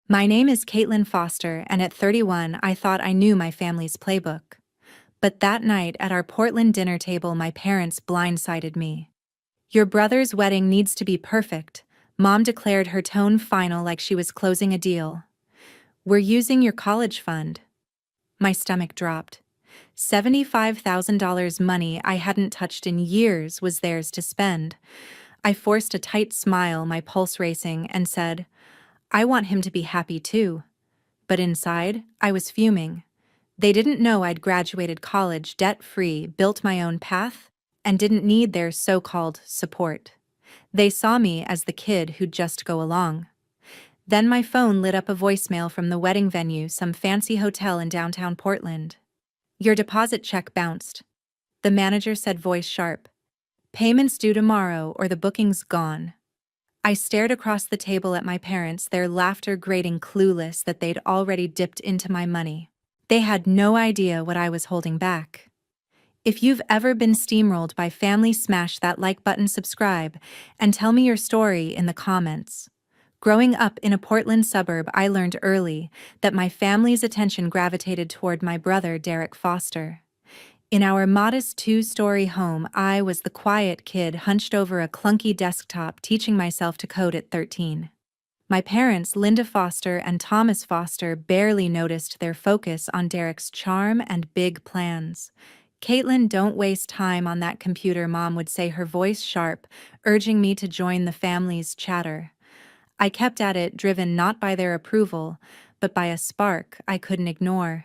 My name is Caitlin Foster, and at 31, I thought I knew my family's playbook. But that night at our Portland dinner table, my parents blindsided me. Your brother's wedding needs to be perfect, Mom declared, her tone final like she was closing a deal. We're using your college fund. My stomach dropped. $75,000 money I hadn't touched in years was theirs to spend. I forced a tight smile, my pulse racing, and said, I want him to be happy too. But inside, I was fuming. They didn't know I'd graduated college debt-free, built my own path, and didn't need their so-called support. They saw me as the kid who'd just go along. Then my phone lit up a voicemail from the wedding venue, some fancy hotel in downtown Portland. Your deposit check bounced. The manager said, voice sharp. Payments due tomorrow or the booking's gone. I stared across the table at my parents, their laughter grating, clueless that they'd already dipped into my money. They had no idea what I was holding back. If you've ever been steamrolled by family, smash that like button, subscribe, and tell me your story in the comments. Growing up in a Portland suburb, I learned early that my family's attention gravitated toward my brother, Derek Foster. In our modest two-story home, I was the quiet kid hunched over a clunky desktop, teaching myself to code at 13. My parents, Linda Foster and Thomas Foster, barely noticed their focus on Derek's charm and big plans. Caitlin, don't waste time on that computer, Mom would say, her voice sharp, urging me to join the family's chatter. I kept at it, driven not by their approval, but by a spark I couldn't ignore.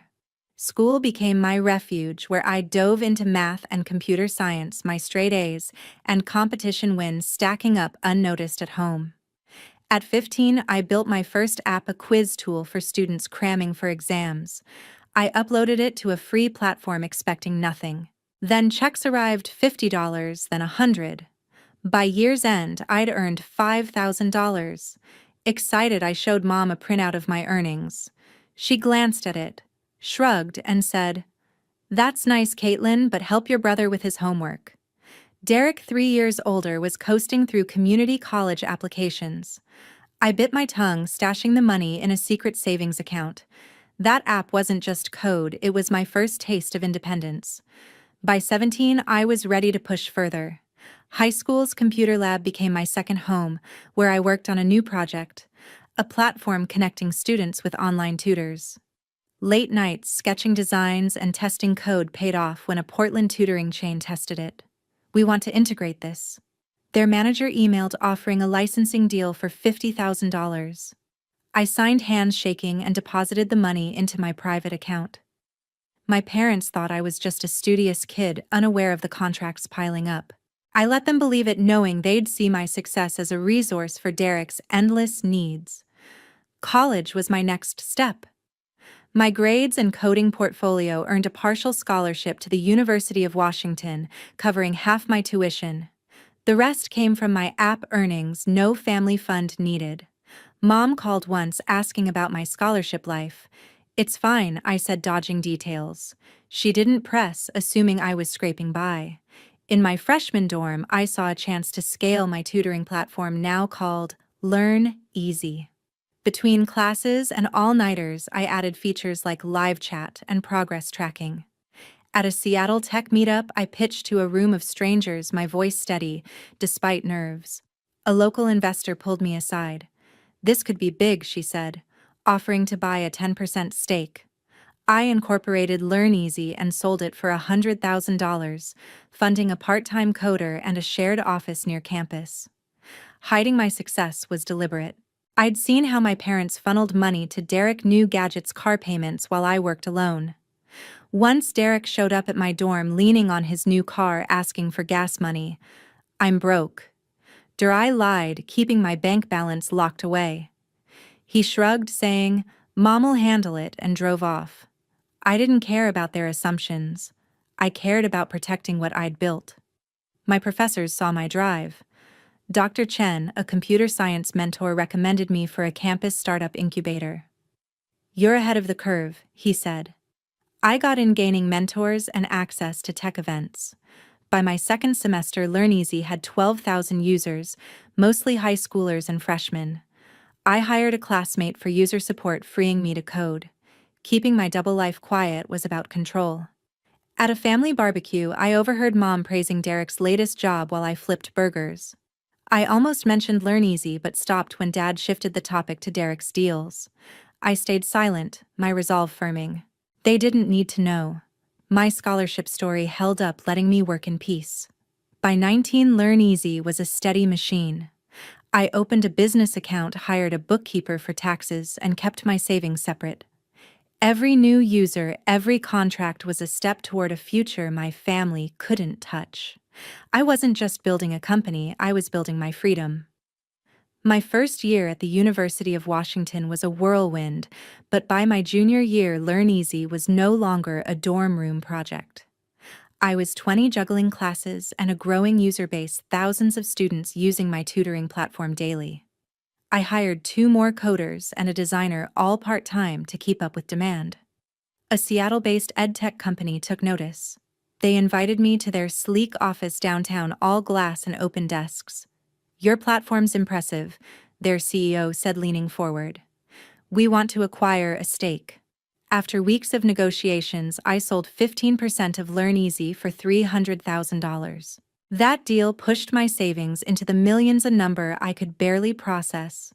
School became my refuge, where I dove into math and computer science, my straight A's and competition wins stacking up unnoticed at home. At 15, I built my first app, a quiz tool for students cramming for exams. I uploaded it to a free platform expecting nothing. Then checks arrived, $50, then $100. By year's end, I'd earned $5,000. Excited, I showed Mom a printout of my earnings. She glanced at it, shrugged, and said, That's nice, Caitlin, but help your brother with his homework. Derek, 3 years older, was coasting through community college applications. I bit my tongue, stashing the money in a secret savings account. That app wasn't just code, it was my first taste of independence. By 17, I was ready to push further. High school's computer lab became my second home, where I worked on a new project, a platform connecting students with online tutors. Late nights sketching designs and testing code paid off when a Portland tutoring chain tested it. We want to integrate this. Their manager emailed offering a licensing deal for $50,000. I signed, hands shaking, and deposited the money into my private account. My parents thought I was just a studious kid, unaware of the contracts piling up. I let them believe it, knowing they'd see my success as a resource for Derek's endless needs. College was my next step. My grades and coding portfolio earned a partial scholarship to the University of Washington, covering half my tuition. The rest came from my app earnings, no family fund needed. Mom called once asking about my scholarship life. It's fine, I said, dodging details. She didn't press, assuming I was scraping by. In my freshman dorm, I saw a chance to scale my tutoring platform, now called Learn Easy. Between classes and all-nighters, I added features like live chat and progress tracking. At a Seattle tech meetup, I pitched to a room of strangers, my voice steady, despite nerves. A local investor pulled me aside. This could be big, she said, offering to buy a 10% stake. I incorporated Learn Easy and sold it for $100,000, funding a part-time coder and a shared office near campus. Hiding my success was deliberate. I'd seen how my parents funneled money to Derek new gadgets, car payments, while I worked alone. Once Derek showed up at my dorm leaning on his new car, asking for gas money. I'm broke. I lied, keeping my bank balance locked away. He shrugged, saying, Mom'll handle it, and drove off. I didn't care about their assumptions. I cared about protecting what I'd built. My professors saw my drive. Dr. Chen, a computer science mentor, recommended me for a campus startup incubator. You're ahead of the curve, he said. I got in, gaining mentors and access to tech events. By my second semester, LearnEasy had 12,000 users, mostly high schoolers and freshmen. I hired a classmate for user support, freeing me to code. Keeping my double life quiet was about control. At a family barbecue, I overheard Mom praising Derek's latest job while I flipped burgers. I almost mentioned Learn Easy but stopped when Dad shifted the topic to Derek's deals. I stayed silent, my resolve firming. They didn't need to know. My scholarship story held up, letting me work in peace. By 19, Learn Easy was a steady machine. I opened a business account, hired a bookkeeper for taxes, and kept my savings separate. Every new user, every contract was a step toward a future my family couldn't touch. I wasn't just building a company, I was building my freedom. My first year at the University of Washington was a whirlwind, but by my junior year, Learn Easy was no longer a dorm room project. I was 20, juggling classes and a growing user base, thousands of students using my tutoring platform daily. I hired 2 more coders and a designer, all part-time, to keep up with demand. A Seattle-based edtech company took notice. They invited me to their sleek office downtown, all glass and open desks. "Your platform's impressive," their CEO said, leaning forward. "We want to acquire a stake." After weeks of negotiations, I sold 15% of Learn Easy for $300,000. That deal pushed my savings into the millions, a number I could barely process.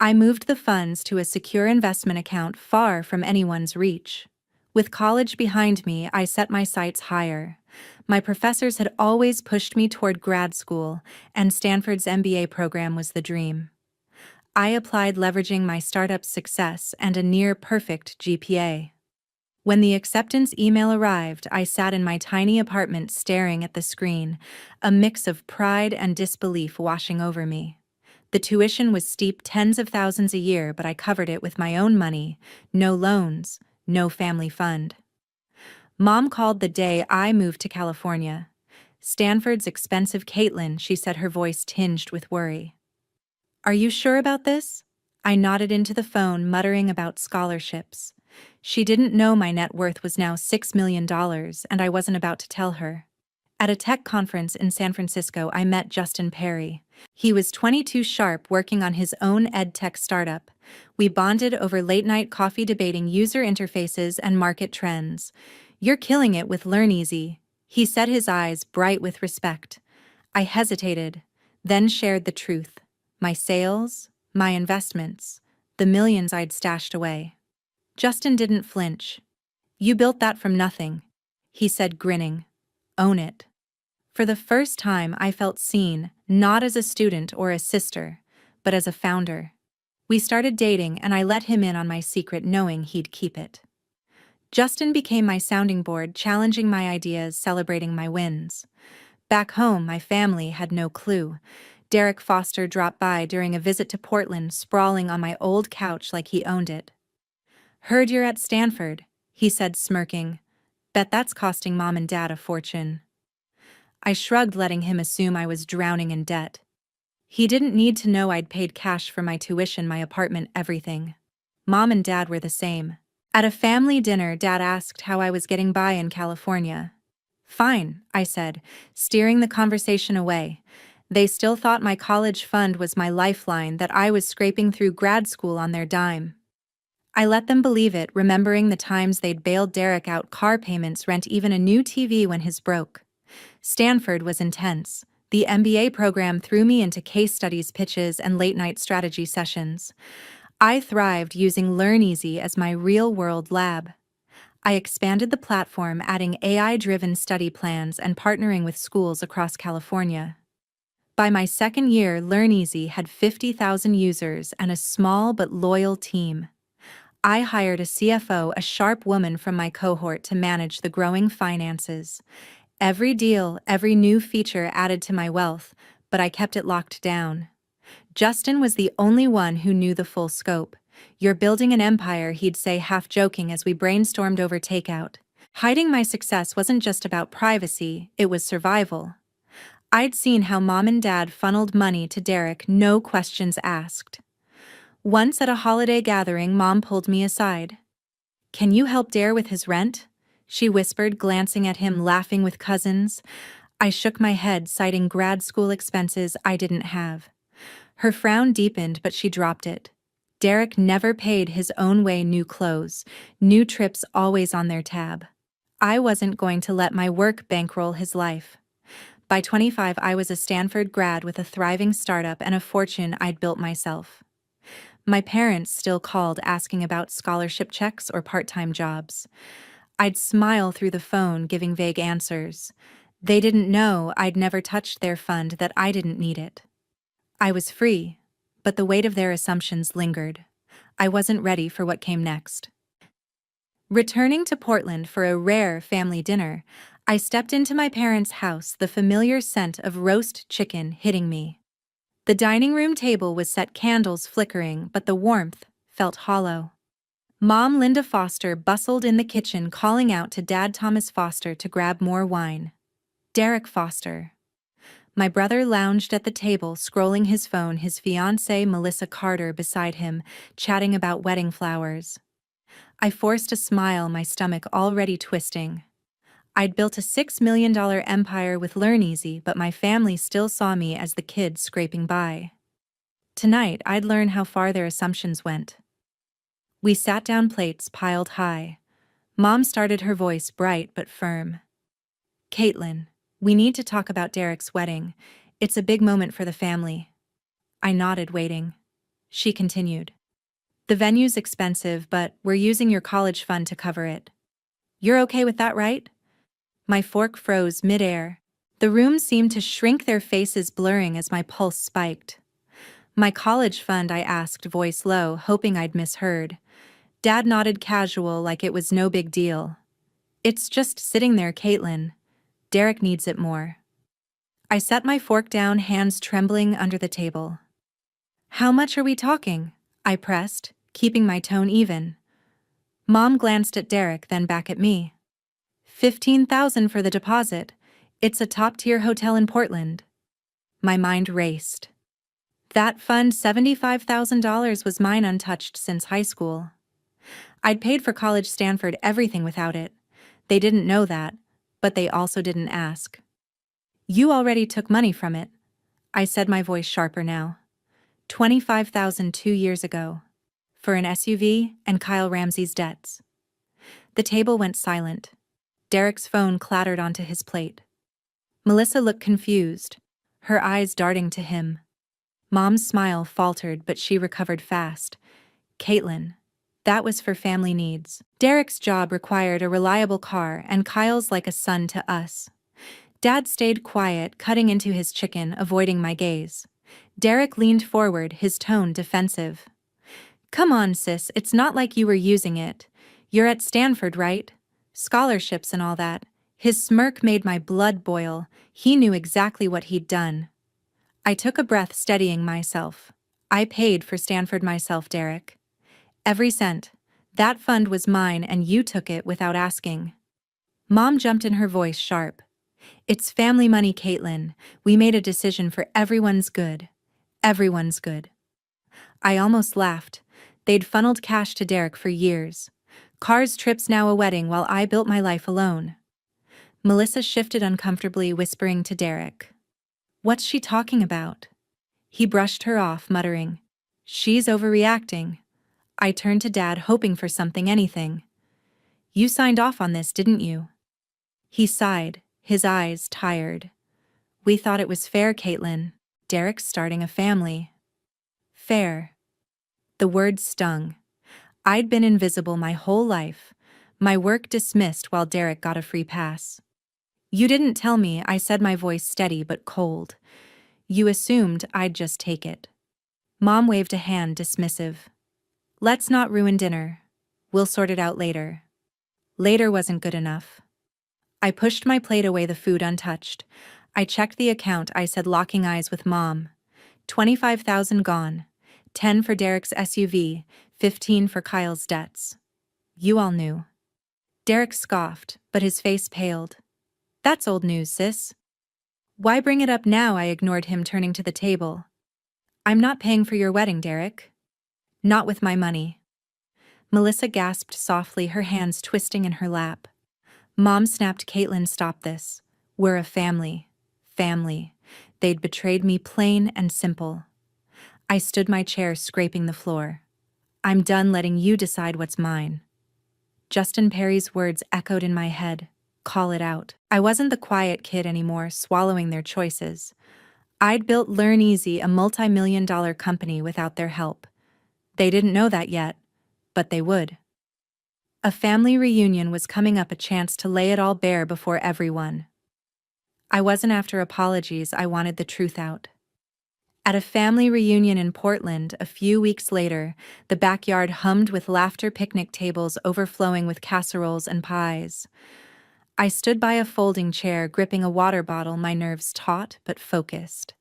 I moved the funds to a secure investment account far from anyone's reach. With college behind me, I set my sights higher. My professors had always pushed me toward grad school, and Stanford's MBA program was the dream. I applied, leveraging my startup's success and a near-perfect GPA. When the acceptance email arrived, I sat in my tiny apartment staring at the screen, a mix of pride and disbelief washing over me. The tuition was steep, tens of thousands a year, but I covered it with my own money, no loans, no family fund. Mom called the day I moved to California. "Stanford's expensive, Caitlin," she said, her voice tinged with worry. "Are you sure about this?" I nodded into the phone, muttering about scholarships. She didn't know my net worth was now $6 million, and I wasn't about to tell her. At a tech conference in San Francisco, I met Justin Perry. He was 22, sharp, working on his own edtech startup. We bonded over late-night coffee, debating user interfaces and market trends. "You're killing it with Learn Easy," he said, his eyes bright with respect. I hesitated, then shared the truth. My sales, my investments, the millions I'd stashed away. Justin didn't flinch. "You built that from nothing," he said, grinning. "Own it." For the first time, I felt seen, not as a student or a sister, but as a founder. We started dating, and I let him in on my secret, knowing he'd keep it. Justin became my sounding board, challenging my ideas, celebrating my wins. Back home, my family had no clue. Derek Foster dropped by during a visit to Portland, sprawling on my old couch like he owned it. "Heard you're at Stanford," he said, smirking. "Bet that's costing Mom and Dad a fortune." I shrugged, letting him assume I was drowning in debt. He didn't need to know I'd paid cash for my tuition, my apartment, everything. Mom and Dad were the same. At a family dinner, Dad asked how I was getting by in California. "Fine," I said, steering the conversation away. They still thought my college fund was my lifeline, that I was scraping through grad school on their dime. I let them believe it, remembering the times they'd bailed Derek out, car payments, rent, even a new TV when his broke. Stanford was intense. The MBA program threw me into case studies, pitches, and late-night strategy sessions. I thrived, using Learn Easy as my real-world lab. I expanded the platform, adding AI-driven study plans and partnering with schools across California. By my second year, Learn Easy had 50,000 users and a small but loyal team. I hired a CFO, a sharp woman from my cohort, to manage the growing finances. Every deal, every new feature added to my wealth, but I kept it locked down. Justin was the only one who knew the full scope. "You're building an empire," he'd say, half joking, as we brainstormed over takeout. Hiding my success wasn't just about privacy, it was survival. I'd seen how Mom and Dad funneled money to Derek, no questions asked. Once at a holiday gathering, Mom pulled me aside. "Can you help Dare with his rent?" she whispered, glancing at him, laughing with cousins. I shook my head, citing grad school expenses I didn't have. Her frown deepened, but she dropped it. Derek never paid his own way, new clothes, new trips always on their tab. I wasn't going to let my work bankroll his life. By 25, I was a Stanford grad with a thriving startup and a fortune I'd built myself. My parents still called asking about scholarship checks or part-time jobs. I'd smile through the phone, giving vague answers. They didn't know I'd never touched their fund, that I didn't need it. I was free, but the weight of their assumptions lingered. I wasn't ready for what came next. Returning to Portland for a rare family dinner, I stepped into my parents' house, the familiar scent of roast chicken hitting me. The dining room table was set, candles flickering, but the warmth felt hollow. Mom Linda Foster bustled in the kitchen, calling out to Dad Thomas Foster to grab more wine. Derek Foster. My brother lounged at the table, scrolling his phone, his fiancée Melissa Carter beside him, chatting about wedding flowers. I forced a smile, my stomach already twisting. I'd built a $6 million empire with LearnEasy, but my family still saw me as the kid scraping by. Tonight, I'd learn how far their assumptions went. We sat down, plates piled high. Mom started, her voice bright but firm. "Caitlin, we need to talk about Derek's wedding. It's a big moment for the family." I nodded, waiting. She continued. "The venue's expensive, but we're using your college fund to cover it. You're okay with that, right?" My fork froze midair. The room seemed to shrink, their faces blurring as my pulse spiked. "My college fund?" I asked, voice low, hoping I'd misheard. Dad nodded, casual, like it was no big deal. "It's just sitting there, Caitlin. Derek needs it more." I set my fork down, hands trembling under the table. "How much are we talking?" I pressed, keeping my tone even. Mom glanced at Derek, then back at me. $15,000 for the deposit. It's a top-tier hotel in Portland." My mind raced. That fund, $75,000, was mine, untouched since high school. I'd paid for college, Stanford, everything without it. They didn't know that, but they also didn't ask. "You already took money from it," I said, my voice sharper now. $25,000 2 years ago. For an SUV and Kyle Ramsey's debts. The table went silent. Derek's phone clattered onto his plate. Melissa looked confused, her eyes darting to him. Mom's smile faltered, but she recovered fast. "Caitlin, that was for family needs. Derek's job required a reliable car, and Kyle's like a son to us." Dad stayed quiet, cutting into his chicken, avoiding my gaze. Derek leaned forward, his tone defensive. "Come on, sis, it's not like you were using it. You're at Stanford, right? Scholarships and all that." His smirk made my blood boil. He knew exactly what he'd done. I took a breath, steadying myself. "I paid for Stanford myself, Derek. Every cent. That fund was mine, and you took it without asking." Mom jumped in, her voice sharp. "It's family money, Caitlin. We made a decision for everyone's good. Everyone's good." I almost laughed. They'd funneled cash to Derek for years. Cars, trips, now a wedding, while I built my life alone. Melissa shifted uncomfortably, whispering to Derek. "What's she talking about?" He brushed her off, muttering, "She's overreacting." I turned to Dad, hoping for something, anything. "You signed off on this, didn't you?" He sighed, his eyes tired. "We thought it was fair, Caitlin. Derek's starting a family." Fair. The word stung. I'd been invisible my whole life, my work dismissed while Derek got a free pass. "You didn't tell me," I said, my voice steady but cold. "You assumed I'd just take it." Mom waved a hand, dismissive. "Let's not ruin dinner. We'll sort it out later." Later wasn't good enough. I pushed my plate away, the food untouched. I checked the account, I said, locking eyes with Mom. 25,000 gone. 10 for Derek's SUV, 15 for Kyle's debts. You all knew. Derek scoffed, but his face paled. "That's old news, sis." "Why bring it up now?" I ignored him, turning to the table. "I'm not paying for your wedding, Derek." "Not with my money." Melissa gasped softly, her hands twisting in her lap. Mom snapped, "Caitlin, stop this. We're a family. Family." They'd betrayed me, plain and simple. I stood my chair, scraping the floor. I'm done letting you decide what's mine. Justin Perry's words echoed in my head. Call it out. I wasn't the quiet kid anymore, swallowing their choices. I'd built Learn Easy, a multi-million-dollar company, without their help. They didn't know that yet, but they would. A family reunion was coming up, a chance to lay it all bare before everyone. I wasn't after apologies, I wanted the truth out. At a family reunion in Portland a few weeks later, the backyard hummed with laughter, picnic tables overflowing with casseroles and pies. I stood by a folding chair, gripping a water bottle, my nerves taut but focused.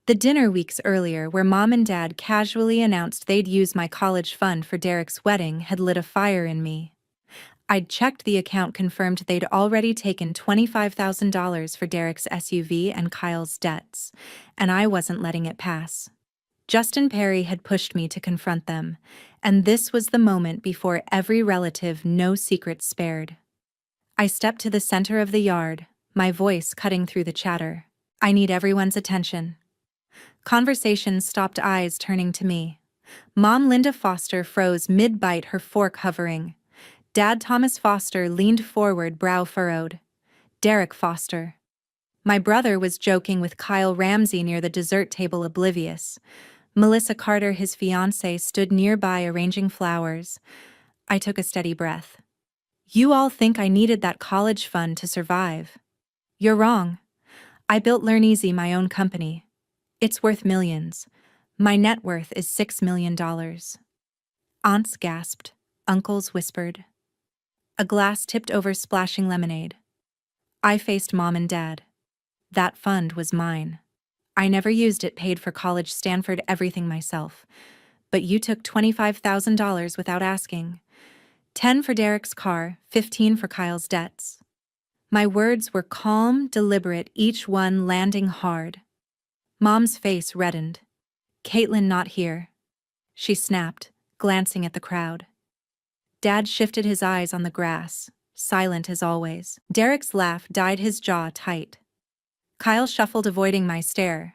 The dinner weeks earlier, where Mom and Dad casually announced they'd use my college fund for Derek's wedding, had lit a fire in me. I'd checked the account, confirmed they'd already taken $25,000 for Derek's SUV and Kyle's debts, and I wasn't letting it pass. Justin Perry had pushed me to confront them, and this was the moment before every relative, no secrets spared. I stepped to the center of the yard, my voice cutting through the chatter. I need everyone's attention. Conversation stopped, eyes turning to me. Mom Linda Foster froze mid-bite, her fork hovering. Dad Thomas Foster leaned forward, brow furrowed. Derek Foster. My brother was joking with Kyle Ramsey near the dessert table, oblivious. Melissa Carter, his fiancée, stood nearby arranging flowers. I took a steady breath. You all think I needed that college fund to survive. You're wrong. I built Learn Easy, my own company. It's worth millions. My net worth is $6 million. Aunts gasped. Uncles whispered. A glass tipped over, splashing lemonade. I faced Mom and Dad. That fund was mine. I never used it, paid for college, Stanford, everything myself. But you took $25,000 without asking. 10 for Derek's car, 15 for Kyle's debts. My words were calm, deliberate, each one landing hard. Mom's face reddened. Caitlin not here, she snapped, glancing at the crowd. Dad shifted, his eyes on the grass, silent as always. Derek's laugh dyed his jaw tight. Kyle shuffled, avoiding my stare.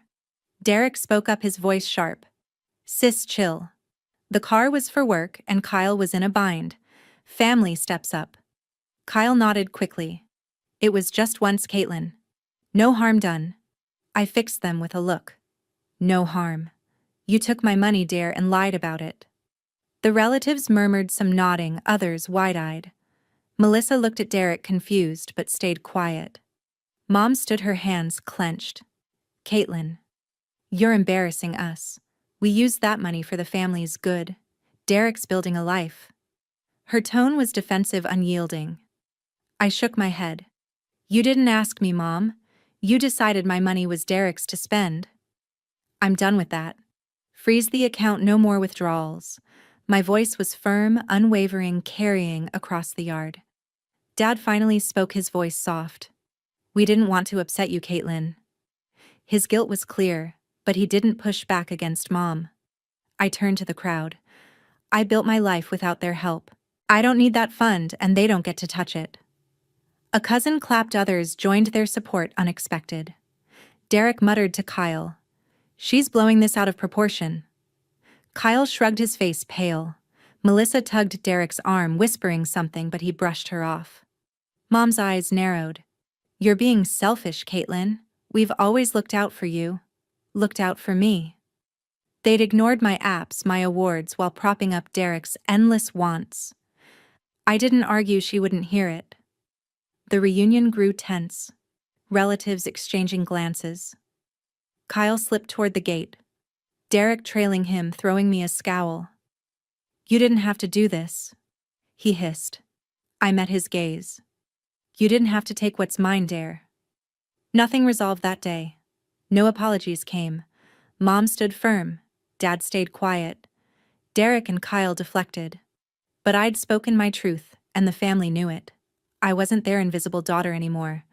Derek spoke up, his voice sharp. Sis, chill. The car was for work, and Kyle was in a bind. Family steps up. Kyle nodded quickly. It was just once, Caitlin. No harm done. I fixed them with a look. No harm. You took my money, Dare, and lied about it. The relatives murmured, some nodding, others wide-eyed. Melissa looked at Derek, confused, but stayed quiet. Mom stood, her hands clenched. Caitlin, you're embarrassing us. We used that money for the family's good. Derek's building a life. Her tone was defensive, unyielding. I shook my head. You didn't ask me, Mom. You decided my money was Derek's to spend. I'm done with that. Freeze the account, no more withdrawals. My voice was firm, unwavering, carrying across the yard. Dad finally spoke, his voice soft. We didn't want to upset you, Caitlin. His guilt was clear, but he didn't push back against Mom. I turned to the crowd. I built my life without their help. I don't need that fund, and they don't get to touch it. A cousin clapped, others joined their support, unexpected. Derek muttered to Kyle. She's blowing this out of proportion. Kyle shrugged, his face pale. Melissa tugged Derek's arm, whispering something, but he brushed her off. Mom's eyes narrowed. You're being selfish, Caitlin. We've always looked out for you. Looked out for me. They'd ignored my apps, my awards, while propping up Derek's endless wants. I didn't argue, she wouldn't hear it. The reunion grew tense. Relatives exchanging glances. Kyle slipped toward the gate. Derek trailing him, throwing me a scowl. You didn't have to do this, he hissed. I met his gaze. You didn't have to take what's mine, Dare. Nothing resolved that day. No apologies came. Mom stood firm. Dad stayed quiet. Derek and Kyle deflected. But I'd spoken my truth, and the family knew it. I wasn't their invisible daughter anymore.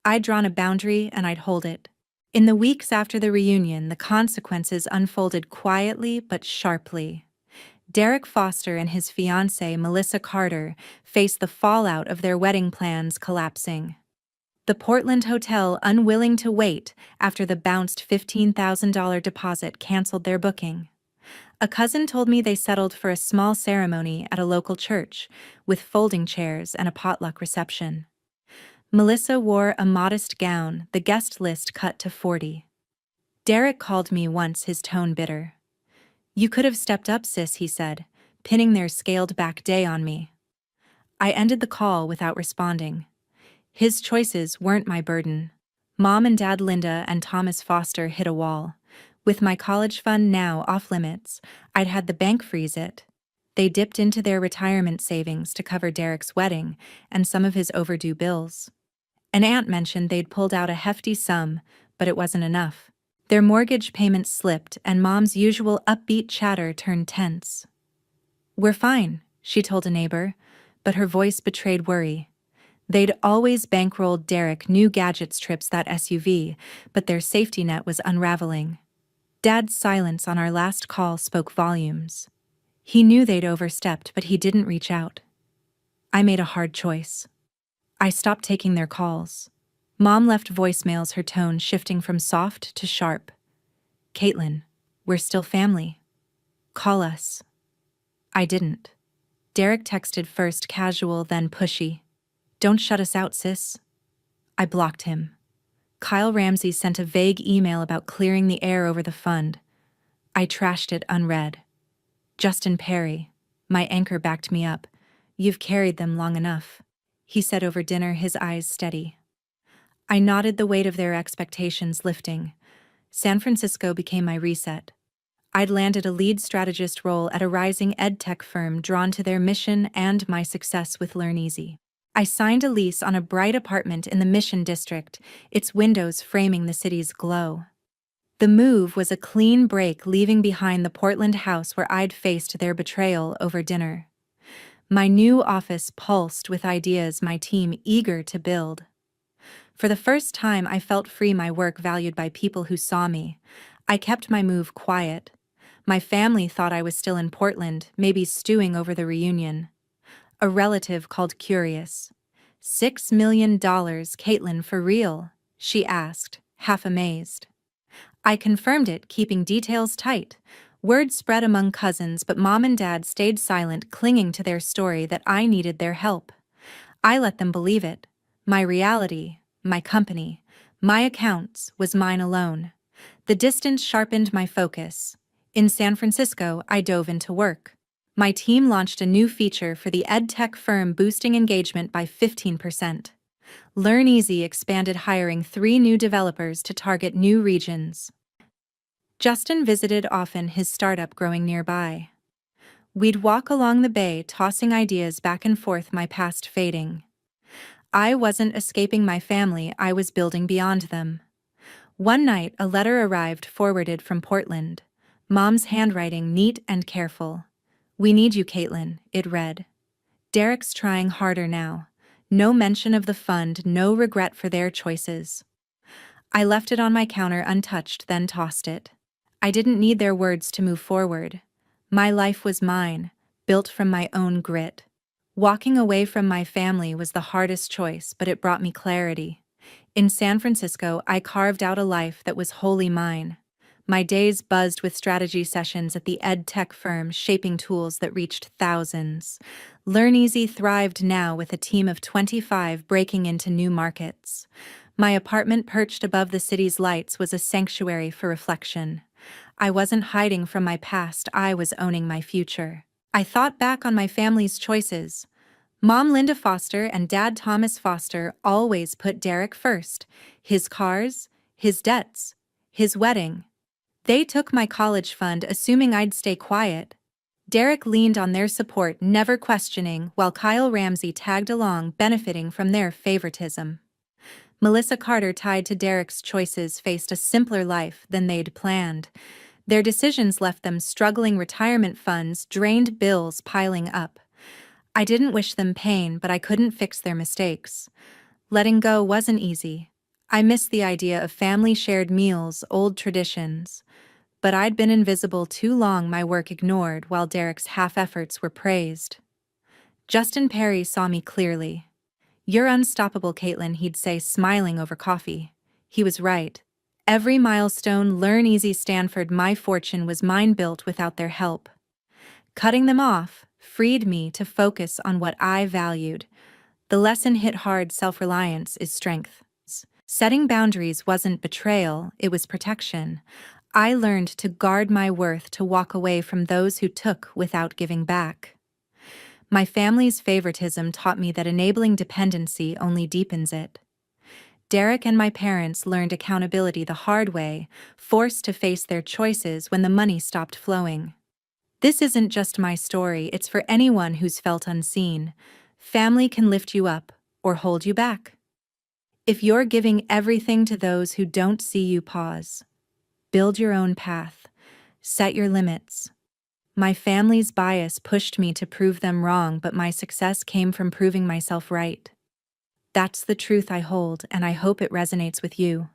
I'd drawn a boundary, and I'd hold it. In the weeks after the reunion, the consequences unfolded quietly but sharply. Derek Foster and his fiancée, Melissa Carter, faced the fallout of their wedding plans collapsing. The Portland hotel, unwilling to wait after the bounced $15,000 deposit, canceled their booking. A cousin told me they settled for a small ceremony at a local church, with folding chairs and a potluck reception. Melissa wore a modest gown, the guest list cut to 40. Derek called me once, his tone bitter. "You could have stepped up, sis," he said, pinning their scaled-back day on me. I ended the call without responding. His choices weren't my burden. Mom and Dad Linda and Thomas Foster hit a wall. With my college fund now off limits, I'd had the bank freeze it. They dipped into their retirement savings to cover Derek's wedding and some of his overdue bills. An aunt mentioned they'd pulled out a hefty sum, but it wasn't enough. Their mortgage payments slipped and Mom's usual upbeat chatter turned tense. "We're fine," she told a neighbor, but her voice betrayed worry. They'd always bankrolled Derek new gadgets trips, that SUV, but their safety net was unraveling. Dad's silence on our last call spoke volumes. He knew they'd overstepped, but he didn't reach out. I made a hard choice. I stopped taking their calls. Mom left voicemails, her tone shifting from soft to sharp. "Caitlin, we're still family. Call us." I didn't. Derek texted first casual, then pushy. "Don't shut us out, sis." I blocked him. Kyle Ramsey sent a vague email about clearing the air over the fund. I trashed it unread. Justin Perry, my anchor, backed me up. "You've carried them long enough," he said over dinner, his eyes steady. I nodded, the weight of their expectations lifting. San Francisco became my reset. I'd landed a lead strategist role at a rising ed tech firm drawn to their mission and my success with LearnEasy. I signed a lease on a bright apartment in the Mission District, its windows framing the city's glow. The move was a clean break, leaving behind the Portland house where I'd faced their betrayal over dinner. My new office pulsed with ideas, my team eager to build. For the first time, I felt free, my work valued by people who saw me. I kept my move quiet. My family thought I was still in Portland, maybe stewing over the reunion. A relative called curious. $6 million, Caitlin, for real?" she asked, half amazed. I confirmed it, keeping details tight. Word spread among cousins, but Mom and Dad stayed silent, clinging to their story that I needed their help. I let them believe it. My reality, my company, my accounts, was mine alone. The distance sharpened my focus. In San Francisco, I dove into work. My team launched a new feature for the ed tech firm, boosting engagement by 15%. LearnEasy expanded, hiring 3 new developers to target new regions. Justin visited often, his startup growing nearby. We'd walk along the bay, tossing ideas back and forth, my past fading. I wasn't escaping my family, I was building beyond them. One night, a letter arrived, forwarded from Portland. Mom's handwriting, neat and careful. "We need you, Caitlin," it read. "Derek's trying harder now. No mention of the fund, no regret for their choices." I left it on my counter untouched, then tossed it. I didn't need their words to move forward. My life was mine, built from my own grit. Walking away from my family was the hardest choice, but it brought me clarity. In San Francisco, I carved out a life that was wholly mine. My days buzzed with strategy sessions at the ed tech firm, shaping tools that reached thousands. LearnEasy thrived now with a team of 25, breaking into new markets. My apartment, perched above the city's lights, was a sanctuary for reflection. I wasn't hiding from my past, I was owning my future. I thought back on my family's choices. Mom Linda Foster and Dad Thomas Foster always put Derek first. His cars, his debts, his wedding. They took my college fund, assuming I'd stay quiet. Derek leaned on their support, never questioning, while Kyle Ramsey tagged along, benefiting from their favoritism. Melissa Carter, tied to Derek's choices, faced a simpler life than they'd planned. Their decisions left them struggling, retirement funds, drained, bills piling up. I didn't wish them pain, but I couldn't fix their mistakes. Letting go wasn't easy. I missed the idea of family shared meals, old traditions. But I'd been invisible too long, my work ignored, while Derek's half-efforts were praised. Justin Perry saw me clearly. "You're unstoppable, Caitlin," he'd say, smiling over coffee. He was right. Every milestone, learn easy Stanford, my fortune was mine built without their help. Cutting them off freed me to focus on what I valued. The lesson hit hard: self-reliance is strength. Setting boundaries wasn't betrayal, it was protection. I learned to guard my worth, to walk away from those who took without giving back. My family's favoritism taught me that enabling dependency only deepens it. Derek and my parents learned accountability the hard way, forced to face their choices when the money stopped flowing. This isn't just my story, it's for anyone who's felt unseen. Family can lift you up or hold you back. If you're giving everything to those who don't see you, pause. Build your own path. Set your limits. My family's bias pushed me to prove them wrong, but my success came from proving myself right. That's the truth I hold, and I hope it resonates with you.